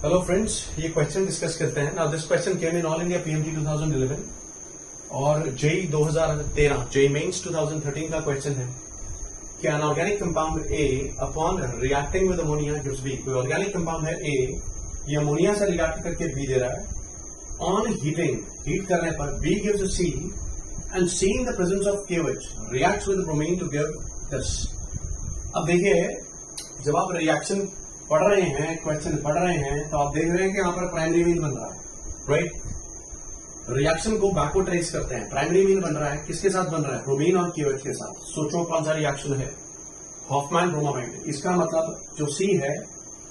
Hello friends, ये question discuss करते हैं। Now this question came in all India PMT 2011 और जेई 2013 जेई मेंस 2013 का क्वेश्चन है कि an organic compound A upon reacting with ammonia gives B. कोई organic compound है A, ये अमोनिया से रिएक्ट करके बी दे रहा है। ऑन हीटिंग, हीट करने पर B gives C and C in the presence of KH reacts with bromine to give this. अब देखिए, जब आप रिएक्शन पढ़ रहे हैं, क्वेश्चन पढ़ रहे हैं, तो आप देख रहे हैं कि यहां पर प्राइमरी मीन बन रहा है, राइट। रिएक्शन को बैकवर्ड ट्रेस करते हैं। प्राइमरी मीन बन रहा है, किसके साथ बन रहा है? ब्रोमीन और केएच के साथ। सोचो कौन सा रिएक्शन है? Hofmann bromamide. इसका मतलब जो सी है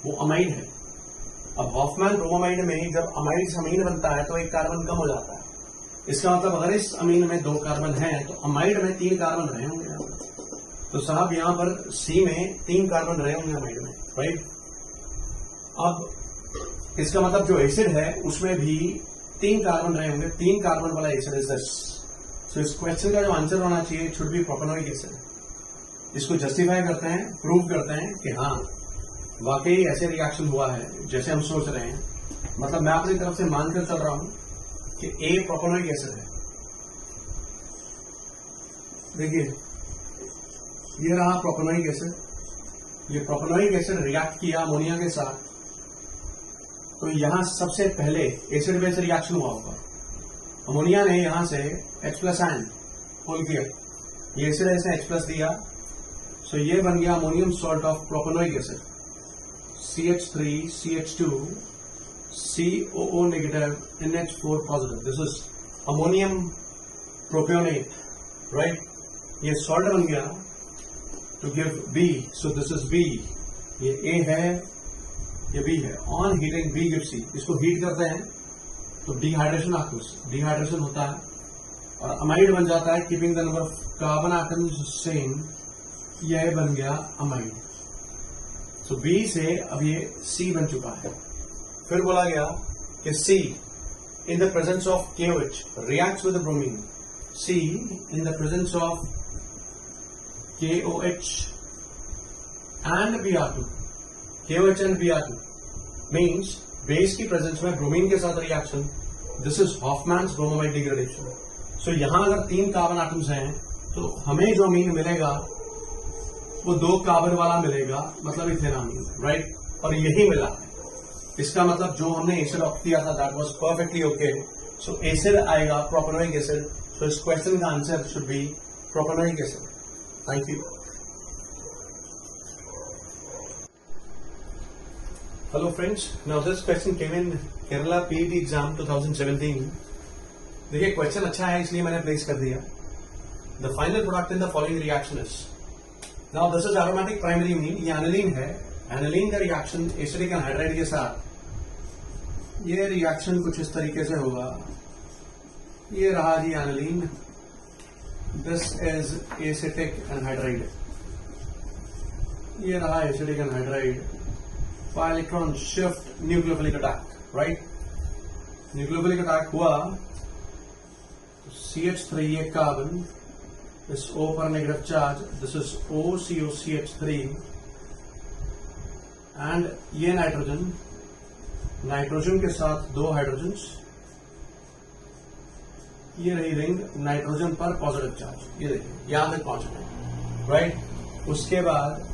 वो अमाइड है। अब हॉफमैन ब्रोमामाइड में जब अमाइड से अमीन बनता है तो एक कार्बन कम हो जाता है। इसका मतलब अगर इस अमीन में 2 कार्बन है तो अमाइड में 3 कार्बन रहे होंगे। तो साहब यहां पर सी में 3 कार्बन रहे होंगे अमाइड में, राइट। अब इसका मतलब जो एसिड है उसमें भी 3 कार्बन रहे होंगे। 3 कार्बन वाला एसिड इज दिस। सो इस क्वेश्चन का जो आंसर होना चाहिए शुड बी प्रोपेनोइक एसिड। इसको जस्टिफाई करते हैं, प्रूव करते हैं कि हाँ वाकई ऐसे रिएक्शन हुआ है जैसे हम सोच रहे हैं। मतलब मैं अपनी तरफ से मानकर चल रहा हूं कि ए प्रोपेनोइक एसिड है। देखिए, ये रहा प्रोपेनोइक एसिड। ये प्रोपेनोइक एसिड रिएक्ट किया अमोनिया के साथ, तो यहां सबसे पहले एसिड बेस रिएक्शन हुआ होगा। अमोनिया ने यहां से H+ आयन पुल किया, ये एसिड ऐसे H+ दिया, सो ये बन गया ammonium salt of propanoic acid. CH3 CH2 COO negative NH4 positive. This is ammonium propionate, right. ये सॉल्ट बन गया to give B, so this is B। ये A है, ये B है। On heating B gives C। इसको heat करते हैं तो डिहाइड्रेशन डिहाइड्रेशन होता है और अमाइड बन जाता है, keeping the number of carbon atoms same. यह बन गया अमाइड। सो B से अब ये C बन चुका है। फिर बोला गया कि C in the presence of KOH reacts with bromine. C in the presence of KOH and Br2, KOH and Br2 means base की प्रेजेंस में ब्रोमीन के साथ reaction. This is Hofmann's bromamide degradation. So यहां अगर 3 कार्बन एटम्स हैं तो हमें जो अमीन मिलेगा वो 2 कार्बन वाला मिलेगा, मतलब इथेनामीन, राइट। और यही मिला है। इसका मतलब जो हमने एसिड ऑप्ट किया था that was perfectly okay. So acid आएगा प्रोपेनोइक एसिड। सो इस क्वेश्चन का answer should be propanoic acid. Thank you. Hello friends, now this question came in Kerala PET exam 2017. देखिए, क्वेश्चन अच्छा है इसलिए मैंने प्लेस कर दिया। The final product in the following reaction is, now this is aromatic primary amine, ये aniline है। Aniline का रिएक्शन एसिडिक एनहाइड्राइड के साथ, ये रिएक्शन कुछ इस तरीके से होगा। ये रहा जी aniline, this is acetic anhydride. ये रहा acidic anhydride. Electron shift nucleophilic attack, right. Nucleophilic attack हुआ, CH3 ये कार्बन, इस O पर negative charge, this is OCOCH3 and ये नाइट्रोजन, नाइट्रोजन के साथ 2 हाइड्रोजन्स। ये रही रिंग, नाइट्रोजन पर पॉजिटिव चार्ज। ये देखिए यहां तक पहुंच गए, राइट। उसके बाद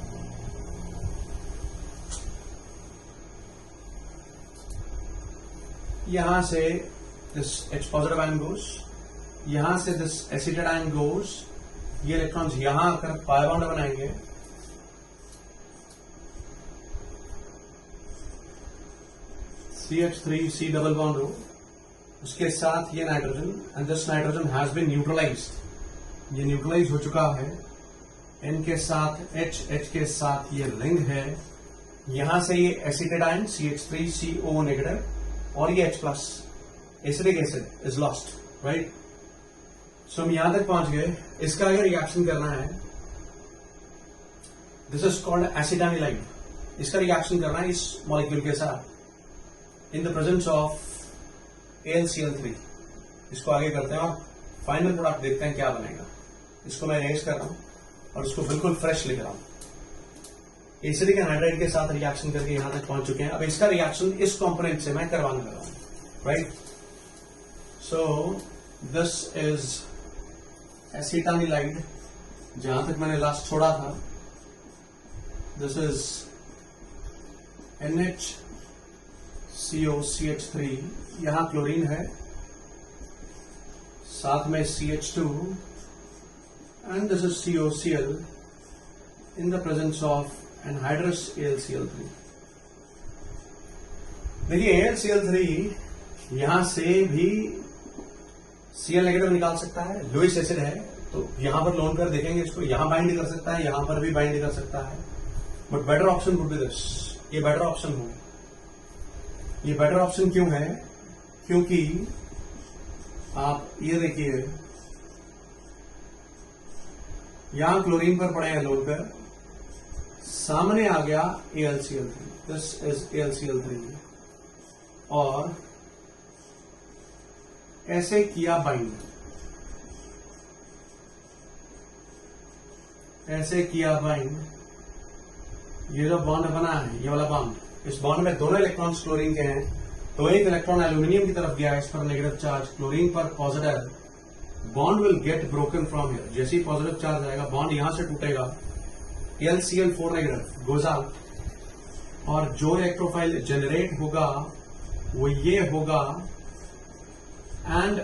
यहां से दिस H पॉजिटिव आयन गोस, यहां से दिस एसिटेट आयन गोस। ये इलेक्ट्रॉन्स यहां आकर पाई बॉन्ड बनाएंगे। CH3 C डबल बॉन्ड हो, उसके साथ ये nitrogen and this nitrogen has been neutralised. ये न्यूट्रलाइज हो चुका है। इनके साथ H के साथ ये रिंग है। यहां से ये acetate ion CH3 CO negative और ये H+, acidic acid is lost, right. So हम यहां तक पहुंच गए। इसका अगर रिएक्शन करना है, दिस इज कॉल्ड एसिटानिलाइड। इसका रिएक्शन करना है इस मॉलिक्यूल के साथ इन द प्रेजेंस ऑफ AlCl3। इसको आगे करते हैं और फाइनल प्रोडक्ट देखते हैं क्या बनेगा। इसको मैं अरेंज कर रहा हूं और इसको बिल्कुल फ्रेश लिख रहा हूं। एसिडिक एनहाइड्राइड के साथ रिएक्शन करके यहां तक पहुंच चुके हैं। अब इसका रिएक्शन इस कंपोनेंट से मैं करवाने लगा हूं, राइट। सो दिस इज एसिटानिलाइड, जहां तक मैंने लास्ट छोड़ा था। दिस इज NHCOCH3, यहां क्लोरीन है, साथ में CH2 and this is COCl in the presence of anhydrous AlCl3। देखिए AlCl3 यहां से भी Cl नेगेटिव निकाल सकता है, लुईस एसिड है, तो यहां पर लोन कर देखेंगे इसको, यहां बाइंड कर सकता है, यहां पर भी बाइंड कर सकता है, but better option would be this. ये बेटर ऑप्शन है। ये बेटर ऑप्शन क्यों है? क्योंकि आप ये देखिए, यहां क्लोरीन पर पड़े हैं लोन कर, सामने आ गया AlCl3, दिस इज AlCl3, और ऐसे किया बाइंड, ऐसे किया बाइंड, ये जो बॉन्ड बना है, ये वाला बॉन्ड, इस बॉन्ड में दोनों इलेक्ट्रॉन्स क्लोरीन के हैं, तो एक इलेक्ट्रॉन एल्यूमिनियम की तरफ गया, इस पर नेगेटिव चार्ज, क्लोरीन पर positive, bond will get broken from here. जैसे ही पॉजिटिव चार्ज आएगा, बॉन्ड यहां से टूटेगा, LCl4 नेगेटिव गोज आउट, और जो इलेक्ट्रोफाइल जनरेट होगा वो ये होगा, and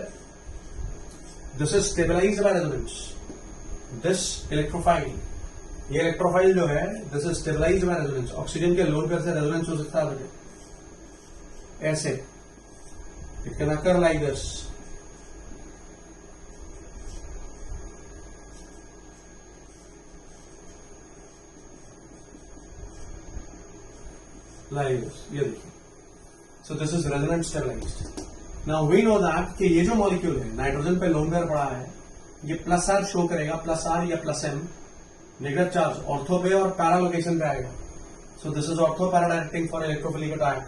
this is stabilised by resonance. This electrophile, ये इलेक्ट्रोफाइल जो है, this is stabilised by resonance. Oxygen के लोन पर से रेजोनेंस हो सकता है बेटे, ऐसे it can occur like this. Like this, ये देखिए। So this is resonance stabilized. Now we know that कि ये जो मॉलिक्यूल है, नाइट्रोजन पे लोन पेयर पड़ा है, ये प्लस आर शो करेगा, प्लस आर या plus M, negative charge ortho पे और पैरा लोकेशन पे आएगा। So this is ortho para directing for electrophilic attack.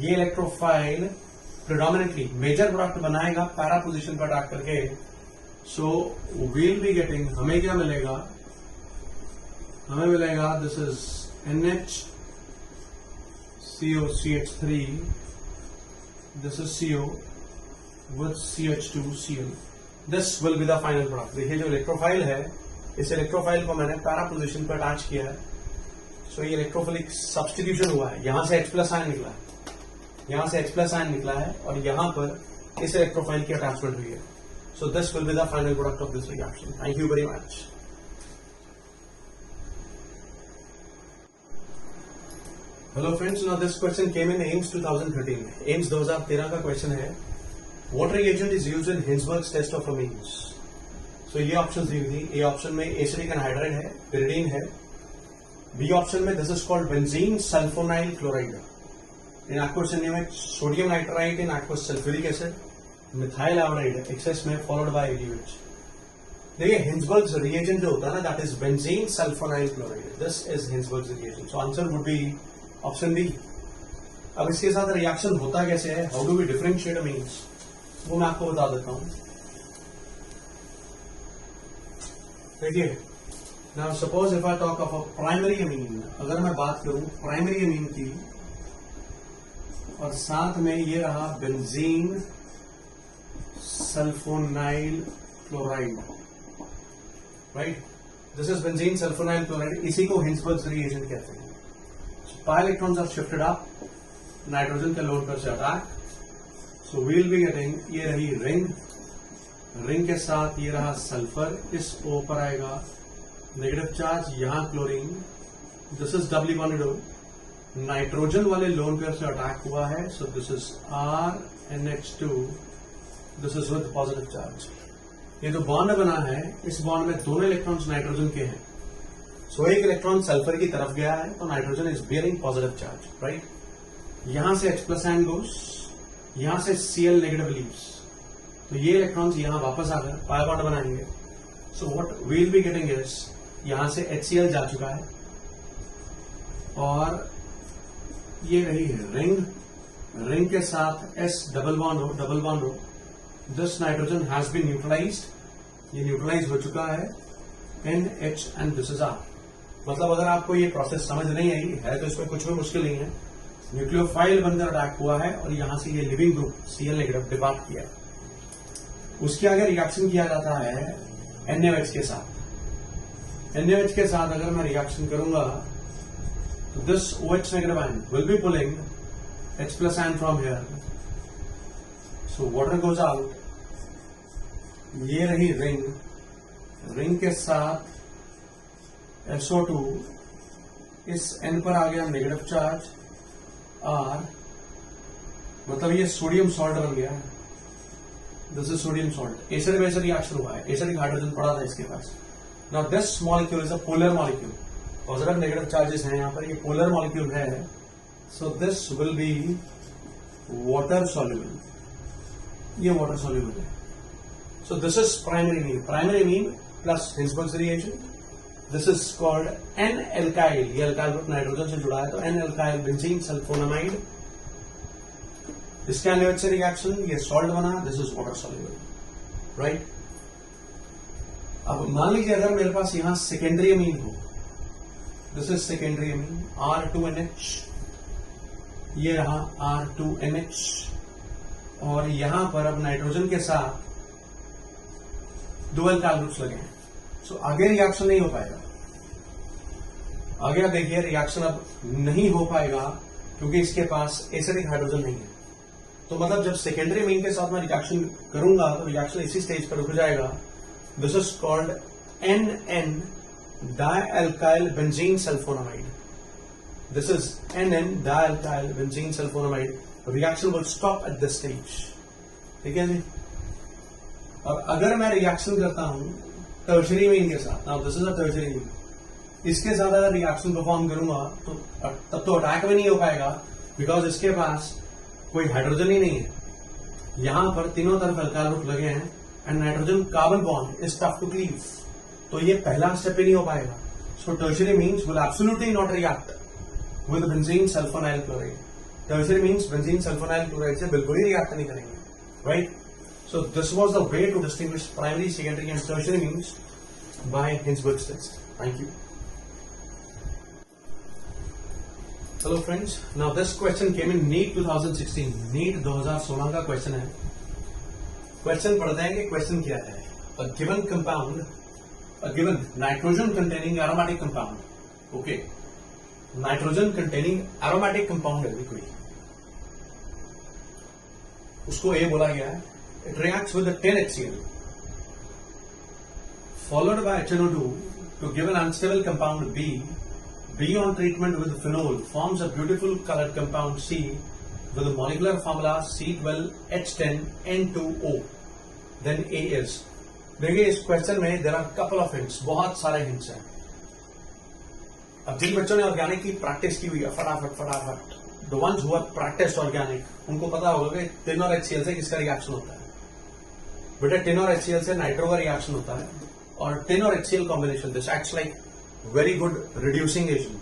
ये इलेक्ट्रोफाइल प्रिडोमिनेटली मेजर प्रोडक्ट बनाएगा पैरा पोजिशन पर अटैक करके। सो वील बी गेटिंग, हमें क्या मिलेगा? हमें मिलेगा this is NHCOCH3, this is CO with CH2Cl. This will be the final product. देखिए जो इलेक्ट्रोफाइल है, इस इलेक्ट्रोफाइल को मैंने पैरा पोजिशन पर अटैच किया है। सो ये इलेक्ट्रोफिलिक सब्स्टिट्यूशन हुआ है, यहां से H+ आयन निकला है, यहां से H+ आयन निकला है, और यहां पर इस इलेक्ट्रोफाइल की अटैचमेंट हुई है। So this will be the final product of this reaction. Thank you very much. Hello friends, now this question came in AIIMS 2013। AIIMS 2013 का क्वेश्चन है, what reagent is used in Hinsberg's test of amines. So ये option दी थी। A option में acidic anhydride है, pyridine है। B option में this is called benzene sulphonyl chloride. In aqueous में sodium nitrite in aqueous sulphuric acid, methyl iodide excess में, followed by ADH। देखिए हिंसबर्ग्स रिएजेंट जो होता है ना, that is benzene sulphonyl chloride. This is Hinsberg's reagent. So answer would be option B. अब इसके साथ रिएक्शन होता कैसे है, how do we differentiate amines, वो मैं आपको बता देता हूं। देखिए, now suppose if I talk of a primary amine, अगर मैं बात करूं प्राइमरी अमीन की, और साथ में ये रहा benzene sulphonyl chloride, right. This is benzene sulphonyl chloride, इसी को हिंसबर्ग्स रिएजेंट कहते हैं। pi electrons are shifted up, nitrogen के लोड पर से attack. So we'll be getting, ये रही रिंग, रिंग के साथ ये रहा सल्फर, इस O पर आएगा नेगेटिव चार्ज, यहां chlorine, this is doubly bonded O, nitrogen वाले लोन पेयर से अटैक हुआ है। So this is RNH2, this is with positive charge. ये जो बॉन्ड बना है, इस बॉन्ड में दोनों इलेक्ट्रॉन्स नाइट्रोजन के हैं। सो एक इलेक्ट्रॉन सल्फर की तरफ गया है, तो nitrogen is bearing positive charge, right. यहां से H+ आयन गोस, यहां से Cl नेगेटिव लीव्स, तो ये इलेक्ट्रॉन्स यहां वापस आ गए, पाई बॉन्ड बनाएंगे। So what we'll be getting is, यहां से HCl जा चुका है, और ये रही रिंग, रिंग के साथ S डबल बॉन्ड हो, this nitrogen has been neutralised, ये न्यूट्रलाइज हो चुका है, NH and this is R। मतलब अगर आपको ये प्रोसेस समझ नहीं आई है तो इसमें कुछ भी मुश्किल नहीं है। न्यूक्लियोफाइल बनकर अटैक हुआ है और यहां से ये leaving group Cl negative depart किया है। उसके आगे रिएक्शन किया जाता है NaOH के साथ। NaOH के साथ अगर मैं रिएक्शन करूंगा तो this OH negative ion will be pulling H plus ion from here, so water goes out. ये रही रिंग, रिंग के साथ SO2, इस N पर आ गया नेगेटिव चार्ज R, मतलब ये सोडियम सॉल्ट बन गया है। This is sodium salt. Acid base reaction हुआ है, एसिडिक हाइड्रोजन पड़ा था इसके पास। Now this molecule is a polar molecule, positive negative charges हैं यहाँ पर, ये पोलर मॉलिक्यूल है। So this will be water soluble, ये वाटर सॉल्युबल है। So this is primary amine plus Hilsberg's reagent. This is called N alkyl, ये alkyl group nitrogen से जुड़ा है तो एन एल्काइल बेंजीन सल्फोनामाइड। इसके NaOH से रिएक्शन, ये सॉल्ट बना, this is water soluble, right. अब मान लीजिए अगर मेरे पास यहां सेकेंडरी अमीन हो, this is secondary amine R2NH, ये रहा R2NH, और यहां पर अब नाइट्रोजन के साथ दो एल्काइल ग्रुप्स लगे हैं। सो आगे रिएक्शन नहीं हो पाएगा। आगे आप देखिए रिएक्शन अब नहीं हो पाएगा क्योंकि इसके पास एसिडिक हाइड्रोजन नहीं है। तो मतलब जब सेकेंडरी अमीन के साथ मैं रिएक्शन करूंगा तो रिएक्शन इसी स्टेज पर रुक जाएगा। This is called NN dialkyl benzene sulphonamide. This is NN dialkyl benzene sulphonamide. Reaction will stop at this stage, ठीक है जी। और अगर मैं रिएक्शन करता हूं टर्शरी अमीन के साथ, now this is a tertiary अमीन, इसके साथ अगर रिएक्शन परफॉर्म करूंगा तो तब तो अटैक भी नहीं हो पाएगा बिकॉज इसके पास कोई हाइड्रोजन ही नहीं है। यहां पर तीनों तरफ अल्काइल ग्रुप लगे हैं and nitrogen carbon bond is tough to cleave, तो ये पहला स्टेप ही नहीं हो पाएगा। So tertiary amines will absolutely not react with benzene sulphonyl chloride. Tertiary amines benzene sulphonyl chloride से बिल्कुल ही रिएक्ट नहीं करेंगे, right. So this was the way to distinguish primary, secondary and tertiary means by Hinsberg's test. Thank you. Hello friends. Now this question came in NEET 2016. NEET 2016 का question है। Question पढ़ते हैं कि question क्या है। A given compound, a given nitrogen containing aromatic compound. Okay. Nitrogen containing aromatic compound है कोई। उसको A बोला गया है। It reacts with the 10HCl followed by HNO2 to give an unstable compound B. B on treatment with phenol forms a beautiful colored compound C with the molecular formula C12H10N2O. Then A is. देखिए इस question में there are couple of hints, बहुत सारे hints हैं। अब जिन बच्चों ने organic की प्रैक्टिस की हुई है फटाफट the ones who have practiced organic उनको पता होगा कि टिन और HCl से किसका रिएक्शन होता है। बेटा टिन और HCl से नाइट्रो का रिएक्शन होता है और टिन और HCl combination this acts like very good reducing agent,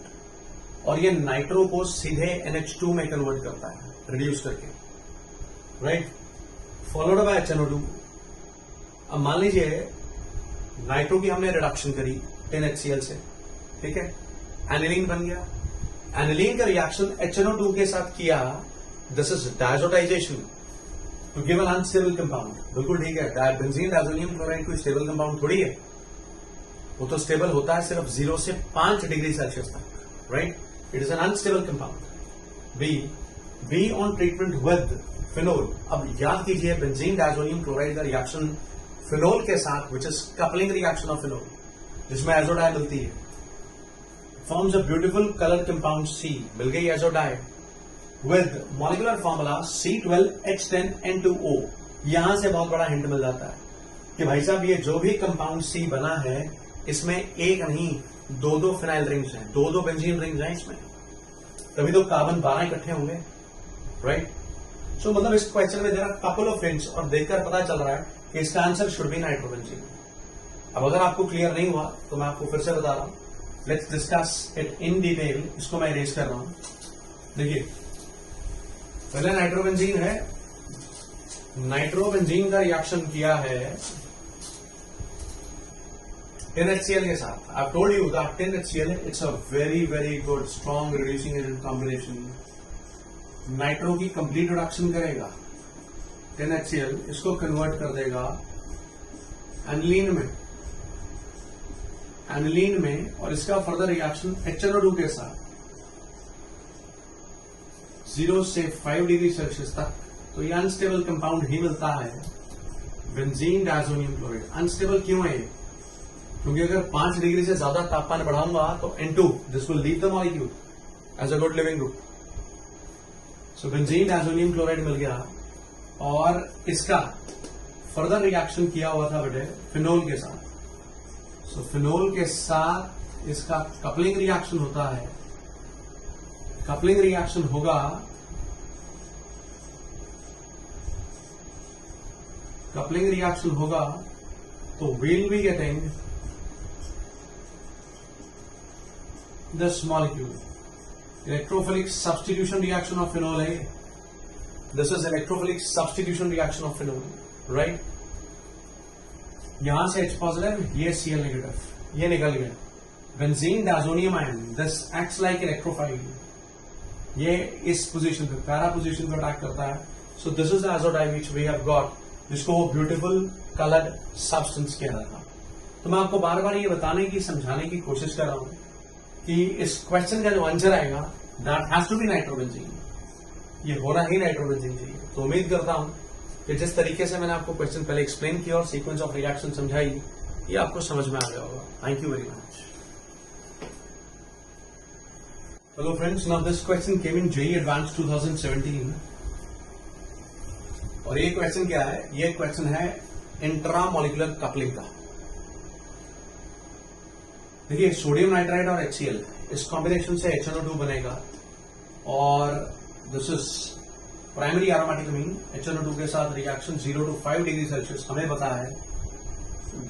और ये नाइट्रो को सीधे NH2 में कन्वर्ट करता है रिड्यूस करके, राइट। Followed by HNO2। अब मान लीजिए नाइट्रो की हमने रिडक्शन करी टिन HCl से, ठीक है, एनिलीन बन गया। एनिलीन का रिएक्शन HNO2 के साथ किया, this is diazotisation to give an unstable compound. बिल्कुल ठीक है, बेंजीन डायजोनियम क्लोराइड कोई स्टेबल कंपाउंड थोड़ी है, वो तो स्टेबल होता है सिर्फ 0 से 5 डिग्री सेल्सियस तक, right. It is an unstable compound. Be on treatment with phenol. अब याद कीजिए बेंजीन डायजोनियम क्लोराइड का रिएक्शन फिनोल के साथ which is coupling reaction of phenol जिसमें एजोडाई मिलती है, forms a beautiful colored compound C, मिल गई azo dye with molecular formula C12H10N2O। यहां से बहुत बड़ा हिंट मिल जाता है कि भाई साहब ये जो भी कंपाउंड C बना है इसमें एक नहीं दो फिनाइल रिंग्स हैं, दो बेंजीन रिंग्स हैं इसमें, तभी तो कार्बन 12 इकट्ठे होंगे, राइट। सो मतलब इस क्वेश्चन में जरा कपल ऑफ हिंट्स और देखकर पता चल रहा है कि इसका आंसर शुड बी नाइट्रोबेंजीन। अब अगर आपको क्लियर नहीं हुआ तो मैं आपको फिर से बता रहा हूं, let's discuss it in detail. इसको मैं इरेज कर रहा हूं। देखिए पहले नाइट्रोबेंजीन है, नाइट्रोबेंजीन का रिएक्शन किया है 10HCl के साथ I told you that 10HCl it's a very very good strong reducing agent combination. Nitro की कंप्लीट रिडक्शन करेगा. 10HCl इसको कन्वर्ट कर देगा एनिलीन में. एनिलीन में और इसका फर्दर रिएक्शन HNO2 के साथ 0 से 5 डिग्री सेल्सियस तक. तो ये अनस्टेबल कंपाउंड ही मिलता है बेंजीन डायज़ोनियम क्लोराइड. अनस्टेबल क्यों है? क्योंकि अगर 5 डिग्री से ज्यादा तापमान बढ़ाऊंगा तो N2 this will leave the molecule as a good leaving group. So benzene diazonium chloride मिल गया और इसका फर्दर रिएक्शन किया हुआ था बेटे फिनोल के साथ. सो फिनोल के साथ इसका कपलिंग रिएक्शन होता है. कपलिंग रिएक्शन होगा तो we'll be getting this molecule. Electrophilic substitution reaction of phenol है. This is electrophilic substitution reaction of phenol, right? यहां से H positive, ये Cl negative, ये निकल गया. Benzene diazonium ion, this acts like electrophile. ये इस पोजीशन पे पैरा पोजीशन पे अटैक करता है. So this is the azodine which we have got, जिसको वो ब्यूटीफुल कलर्ड सब्सटेंस कह रहा था. तो मैं आपको बार बार ये बताने की समझाने की कोशिश कर रहा हूं कि इस क्वेश्चन का जो आंसर आएगा that has to be nitrobenzene. ये होना ही नाइट्रोबेंजीन चाहिए. तो उम्मीद करता हूं कि जिस तरीके से मैंने आपको क्वेश्चन पहले एक्सप्लेन किया और सीक्वेंस ऑफ रिएक्शन समझाई, ये आपको समझ में आ गया होगा. Thank you very much. Hello friends, now this question came in JEE advance 2017 और ये क्वेश्चन क्या है? ये क्वेश्चन है इंट्रामोलिकुलर कपलिंग का. देखिए, सोडियम नाइट्राइड और HCl इस कॉम्बिनेशन से HNO2 बनेगा और this is primary aromatic amine. HNO2 के साथ रिएक्शन 0 to 5 डिग्री सेल्सियस हमें पता है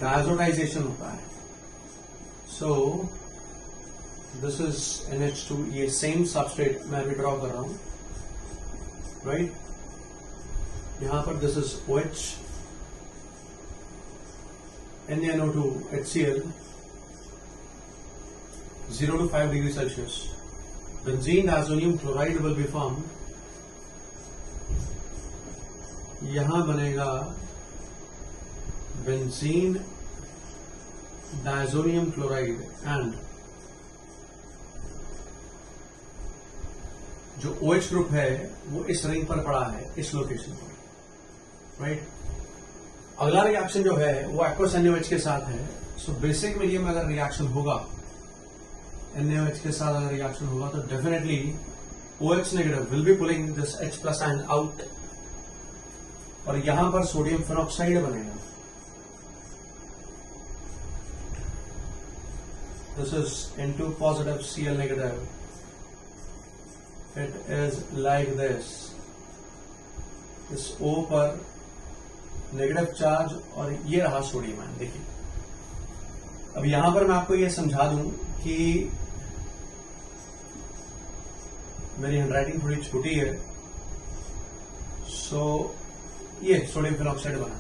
डायजोटाइजेशन होता है. So this is NH2. ये सेम सबस्ट्रेट मैं अभी ड्रॉ कर रहा हूं, राइट? यहां पर this is OH, NaNO2, HCl, 0 to 5 degree Celsius. Benzene diazonium chloride will be formed. यहां बनेगा बेंजीन डायज़ोनियम क्लोराइड एंड जो OH ग्रुप है वो इस रिंग पर पड़ा है, इस लोकेशन पर, राइट? अगला रिएक्शन जो है वो एक्वस NaOH के साथ है. सो बेसिक मीडियम में अगर रिएक्शन होगा, NaOH के साथ अगर रिएक्शन होगा तो definitely OH negative will be pulling this H plus ion out और यहां पर सोडियम फेनॉक्साइड बनेगा. This is N2 positive Cl negative. It is like this. इस O पर नेगेटिव चार्ज और ये रहा सोडियम आयन. देखिए, अब यहां पर मैं आपको ये समझा दूं कि मेरी हैंडराइटिंग थोड़ी छोटी है. सो ये सोडियम फेनॉक्साइड बना.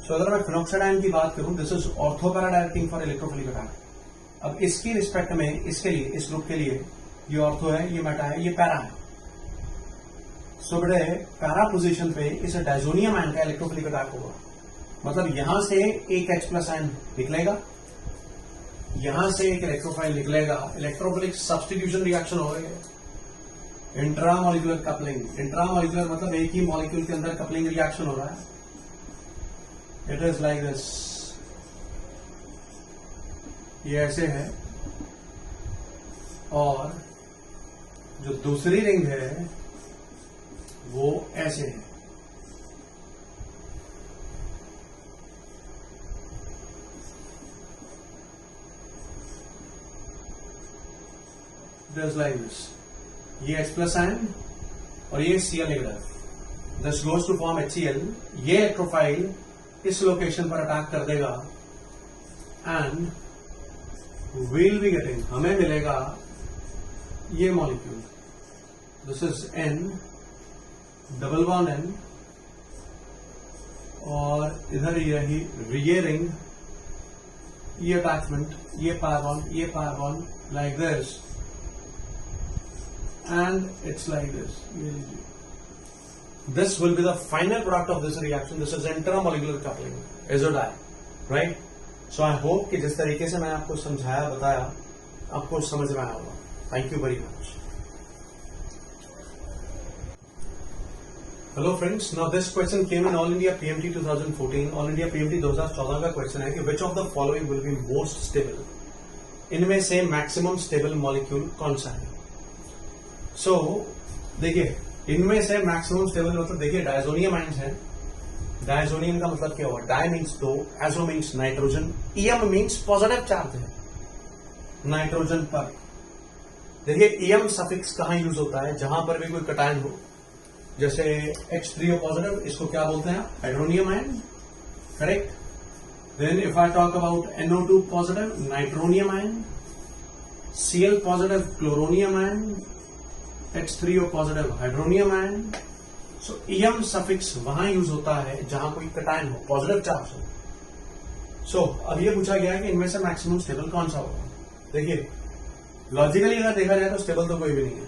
सो अगर मैं फेनॉक्साइड आयन की बात करूं, this is ortho para directing for electrophilic attack. अब इसकी रिस्पेक्ट में, इसके लिए, इस ग्रुप के लिए ये ऑर्थो है, ये मेटा है, ये पैरा है. सो बड़े पैरा पोजीशन पे इस डायज़ोनियम आयन का इलेक्ट्रोफिलिक अटैक होगा. मतलब यहां से एक H प्लस आयन निकलेगा, यहां से एक इलेक्ट्रोफाइल निकलेगा, इलेक्ट्रोफिलिक सब्स्टिट्यूशन रिएक्शन होगा. Intramolecular coupling. इंट्रामोलिकुलर मतलब एक ही मॉलिक्यूल के अंदर कपलिंग रिएक्शन हो रहा है. It is like this. ये ऐसे है और जो दूसरी रिंग है वो ऐसे है. Just like this. ये H प्लस आयन और ये Cl negative. This goes to form HCl. ये इलेक्ट्रोफाइल इस लोकेशन पर अटैक कर देगा एंड we'll be getting, हमें मिलेगा ये molecule. This is N, double bond N और इधर ये रिंग ये अटैचमेंट, ये pi bond like this and it's like this. ये लीजिए, this will be the final product of this reaction. This is intermolecular coupling, azodine, right? So I hope कि जिस तरीके से मैंने आपको समझाया बताया आपको समझ में आया होगा. Thank you very much. Hello friends. Now this question came in All India PMT 2014. All India PMT 2014 का क्वेश्चन है कि which of the following will be most stable? इनमें से मैक्सिमम स्टेबल मॉलिक्यूल कौन सा है? So देखिए, इनमें से मैक्सिमम स्टेबल मतलब देखिए डायजोनियम आयंस है. डायजोनियम का मतलब क्या हुआ? डाई मीन्स दो, azo means nitrogen, EM means positive charge है नाइट्रोजन पर. देखिए ईएम सफिक्स कहां यूज होता है? जहां पर भी कोई कटायन हो, जैसे H3O पॉजिटिव, इसको क्या बोलते हैं? Hydronium ion, correct. Then if I talk about NO2 positive, nitronium ion, Cl positive, chloronium ion, H3O positive, hydronium ion. So ium suffix वहां यूज होता है जहां कोई कटायन हो, पॉजिटिव चार्ज हो. सो अब ये पूछा गया है कि इनमें से मैक्सिमम स्टेबल कौन सा होगा? देखिए लॉजिकली अगर देखा जाए तो स्टेबल तो कोई भी नहीं है,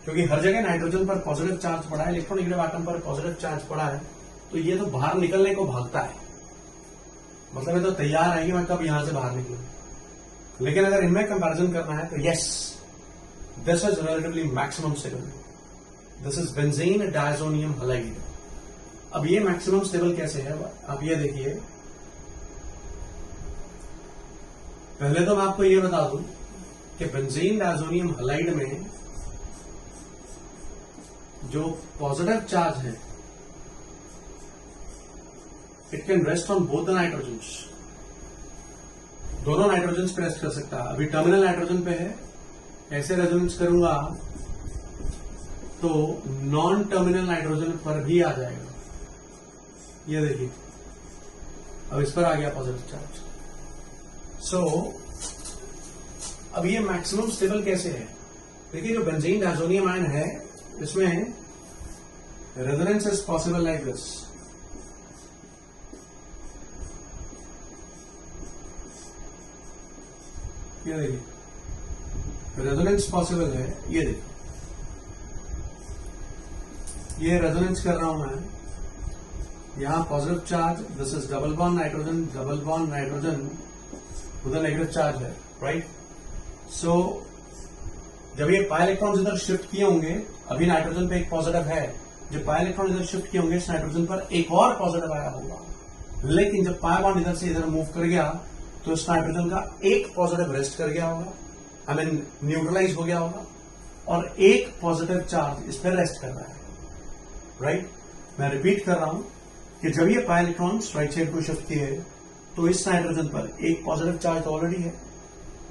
क्योंकि हर जगह नाइट्रोजन पर पॉजिटिव चार्ज पड़ा है, इलेक्ट्रोनेगेटिव एटम पर पॉजिटिव चार्ज पड़ा है, तो ये तो बाहर निकलने को भागता है. मतलब ये तो तैयार है कि मैं कब यहां से बाहर निकलूं. लेकिन अगर इनमें कंपैरिजन करना है तो yes, this is relatively maximum stable. This is benzene diazonium halide. अब ये मैक्सिमम स्टेबल कैसे है? अब ये देखिए, पहले तो मैं आपको ये बता दूं कि बेंजीन डायजोनियम हैलाइड में जो पॉजिटिव चार्ज है it can rest on both the nitrogens. दोनों नाइट्रोजन्स पे रेस्ट कर सकता है. अभी टर्मिनल नाइट्रोजन पे है, ऐसे रेजोनेंस करूंगा तो नॉन टर्मिनल नाइट्रोजन पर भी आ जाएगा. ये देखिए, अब इस पर आ गया पॉजिटिव चार्ज. सो अब ये मैक्सिमम स्टेबल कैसे है? देखिए जो बेंजीन डायजोनियम आयन है इसमें resonance is possible like this. ये देखिए रेजोनेंस पॉसिबल है. ये देखिए, ये रेजोनेंस कर रहा हूं मैं, यहां positive charge, this is double bond nitrogen उधर नेगेटिव चार्ज है, राइट. सो जब ये पाई इलेक्ट्रॉन्स इधर शिफ्ट किए होंगे, अभी नाइट्रोजन पे एक पॉजिटिव है, जब पाई इलेक्ट्रॉन इधर शिफ्ट किए होंगे इस नाइट्रोजन पर एक और पॉजिटिव आया होगा. लेकिन जब पाई बॉन्ड इधर से इधर मूव कर गया तो इस नाइट्रोजन का एक पॉजिटिव रेस्ट कर गया होगा, आई मीन न्यूट्रलाइज हो गया होगा, और एक पॉजिटिव चार्ज इस पर रेस्ट कर रहा है, राइट. मैं रिपीट कर रहा हूं कि जब ये पाई इलेक्ट्रॉन्स राइट साइड को शिफ्ट किए तो इस नाइट्रोजन पर एक पॉजिटिव चार्ज ऑलरेडी है.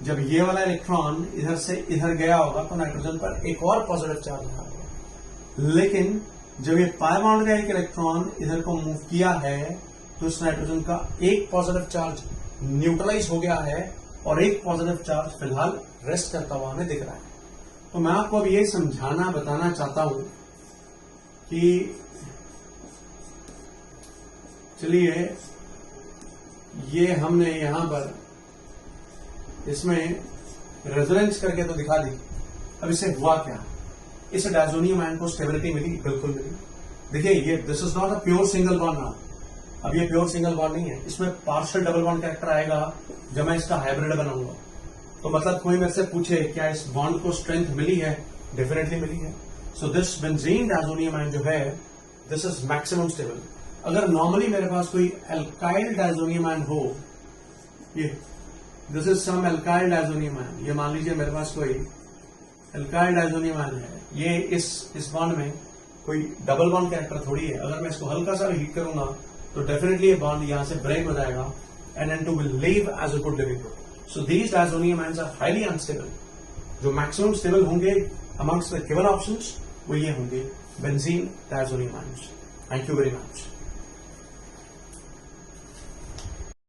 जब ये वाला इलेक्ट्रॉन इधर से इधर गया होगा तो नाइट्रोजन पर एक और पॉजिटिव चार्ज आया होगा. लेकिन जब ये पाई बॉन्ड का एक इलेक्ट्रॉन इधर को मूव किया है तो इस नाइट्रोजन का एक पॉजिटिव चार्ज न्यूट्रलाइज हो गया है और एक पॉजिटिव चार्ज फिलहाल रेस्ट करता हुआ हमें दिख रहा है. तो मैं आपको अब ये समझाना बताना चाहता हूं कि चलिए ये हमने यहां पर इसमें रेजोनेंस करके तो दिखा दी. अब इससे हुआ क्या? इस डायजोनियम आयन को स्टेबिलिटी मिली, बिल्कुल मिली. देखिए ये this is not a pure single bond now. अब ये प्योर सिंगल बॉन्ड नहीं है, इसमें पार्शियल डबल बॉन्ड कैरेक्टर आएगा जब मैं इसका हाइब्रिड बनाऊंगा. तो मतलब कोई मेरे से पूछे क्या इस बॉन्ड को स्ट्रेंथ मिली है? डेफिनेटली मिली है. So this benzene diazonium ion जो है दिस इज मैक्सिमम स्टेबल. अगर नॉर्मली मेरे पास कोई एल्काइल डायजोनियम आयन हो, ये this is some alkyl diazonium ion, ये मान लीजिए मेरे पास कोई एल्काइल डायजोनियम आयन है, ये इस बॉन्ड में कोई डबल बॉन्ड कैरेक्टर थोड़ी है. अगर मैं इसको हल्का सा हीट करूंगा तो डेफिनेटली ये बॉन्ड यहां से ब्रेक हो जाएगा and N2 will leave as a good leaving product. So these diazonium ions are highly unstable. जो मैक्सिमम स्टेबल होंगे अमंग्स द गिवन ऑप्शंस वो ये होंगे benzene diazonium ions. Thank you very much.